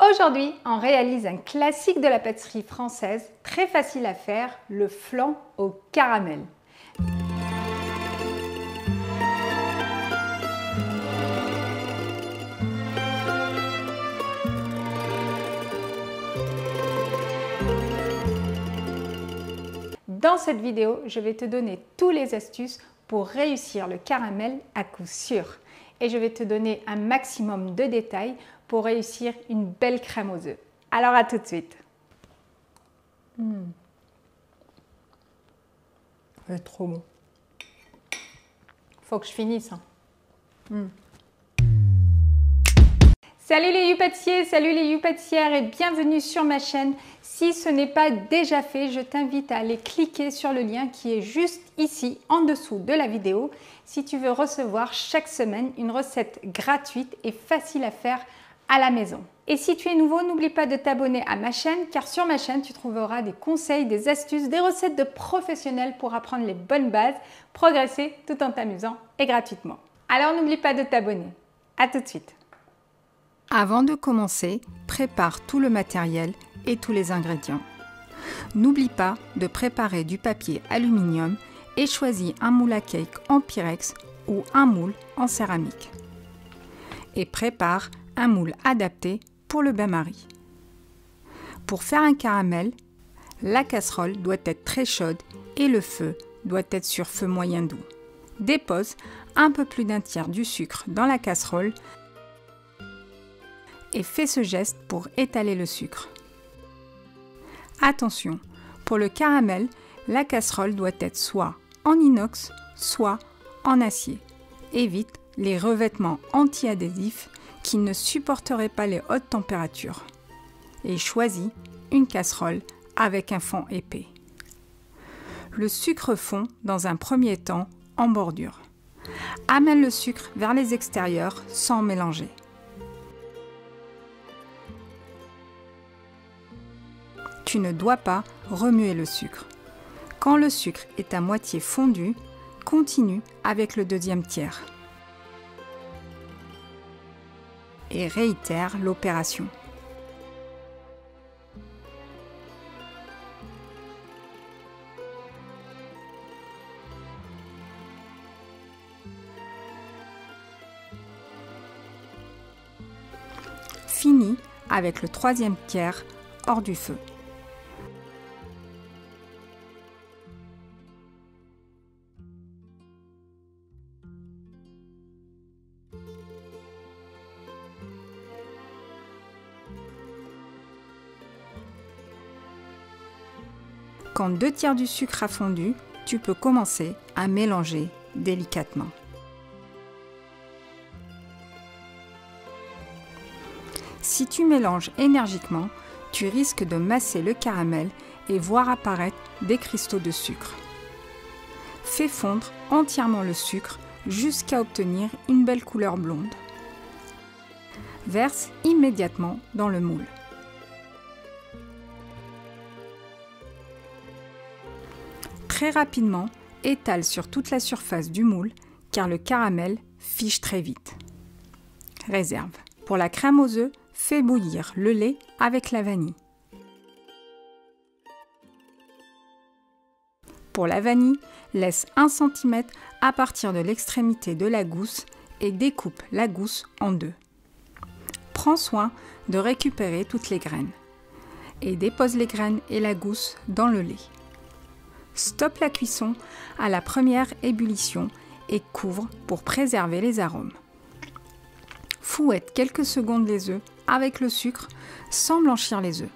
Aujourd'hui, on réalise un classique de la pâtisserie française, très facile à faire, le flan au caramel. Dans cette vidéo, je vais te donner toutes les astuces pour réussir le caramel à coup sûr. Et je vais te donner un maximum de détails pour réussir une belle crème aux œufs. Alors à tout de suite. C'est trop bon. Faut que je finisse. Salut les You-pâtissiers, salut les You-pâtissières et bienvenue sur ma chaîne. Si ce n'est pas déjà fait, je t'invite à aller cliquer sur le lien qui est juste ici en dessous de la vidéo si tu veux recevoir chaque semaine une recette gratuite et facile à faire à la maison. Et si tu es nouveau, n'oublie pas de t'abonner à ma chaîne car sur ma chaîne, tu trouveras des conseils, des astuces, des recettes de professionnels pour apprendre les bonnes bases, progresser tout en t'amusant et gratuitement. Alors n'oublie pas de t'abonner. À tout de suite. Avant de commencer, prépare tout le matériel et tous les ingrédients. N'oublie pas de préparer du papier aluminium et choisis un moule à cake en Pyrex ou un moule en céramique. Et prépare un moule adapté pour le bain-marie. Pour faire un caramel, la casserole doit être très chaude et le feu doit être sur feu moyen doux. Dépose un peu plus d'un tiers du sucre dans la casserole et fais ce geste pour étaler le sucre. Attention, pour le caramel, la casserole doit être soit en inox, soit en acier. Évite les revêtements anti-adhésifs qui ne supporteraient pas les hautes températures. Et choisis une casserole avec un fond épais. Le sucre fond dans un premier temps en bordure. Amène le sucre vers les extérieurs sans mélanger. Tu ne dois pas remuer le sucre. Quand le sucre est à moitié fondu, continue avec le deuxième tiers. Et réitère l'opération. Finis avec le troisième tiers hors du feu. Quand 2 tiers du sucre a fondu, tu peux commencer à mélanger délicatement. Si tu mélanges énergiquement, tu risques de masser le caramel et voir apparaître des cristaux de sucre. Fais fondre entièrement le sucre jusqu'à obtenir une belle couleur blonde. Verse immédiatement dans le moule. Très rapidement, étale sur toute la surface du moule car le caramel fige très vite. Réserve. Pour la crème aux œufs, fais bouillir le lait avec la vanille. Pour la vanille, laisse 1 cm à partir de l'extrémité de la gousse et découpe la gousse en 2. Prends soin de récupérer toutes les graines et dépose les graines et la gousse dans le lait. Stoppe la cuisson à la première ébullition et couvre pour préserver les arômes. Fouette quelques secondes les œufs avec le sucre sans blanchir les œufs.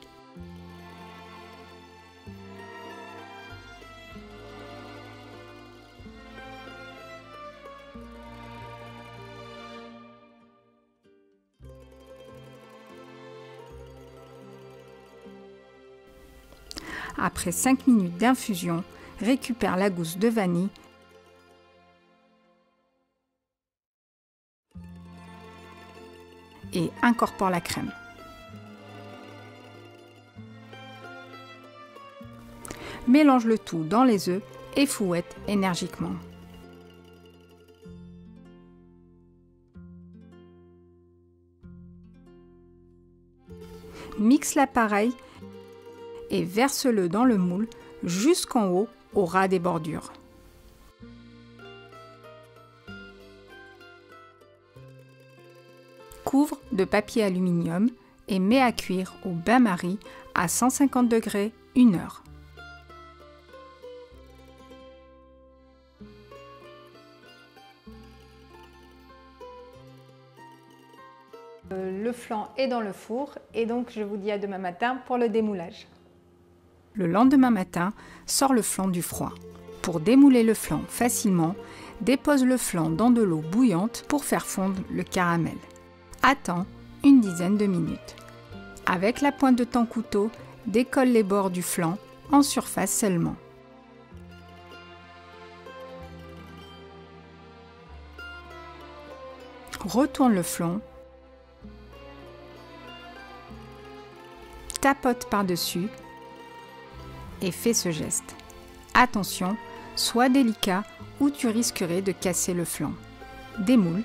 Après 5 minutes d'infusion, récupère la gousse de vanille et incorpore la crème. Mélange le tout dans les œufs et fouette énergiquement. Mixe l'appareil et verse-le dans le moule jusqu'en haut au ras des bordures. Couvre de papier aluminium et mets à cuire au bain-marie à 150 degrés 1 heure. Le flan est dans le four et donc je vous dis à demain matin pour le démoulage. Le lendemain matin, sors le flan du froid. Pour démouler le flan facilement, dépose le flan dans de l'eau bouillante pour faire fondre le caramel. Attends une dizaine de minutes. Avec la pointe de ton couteau, décolle les bords du flan en surface seulement. Retourne le flan. Tapote par-dessus et fais ce geste. Attention, sois délicat ou tu risquerais de casser le flan. Démoule.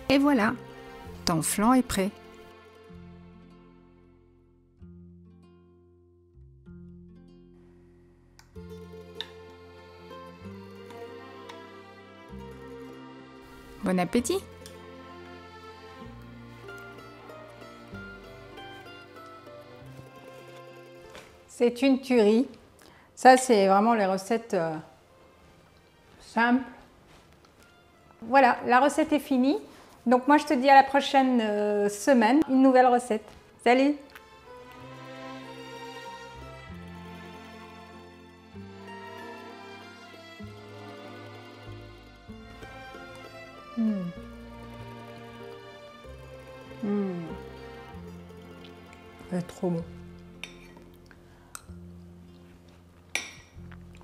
Et voilà, ton flan est prêt. Bon appétit! C'est une tuerie. Ça, c'est vraiment les recettes simples. Voilà, la recette est finie. Donc moi, je te dis à la prochaine semaine, une nouvelle recette. Salut! C'est trop bon.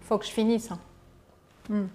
Faut que je finisse. Hein.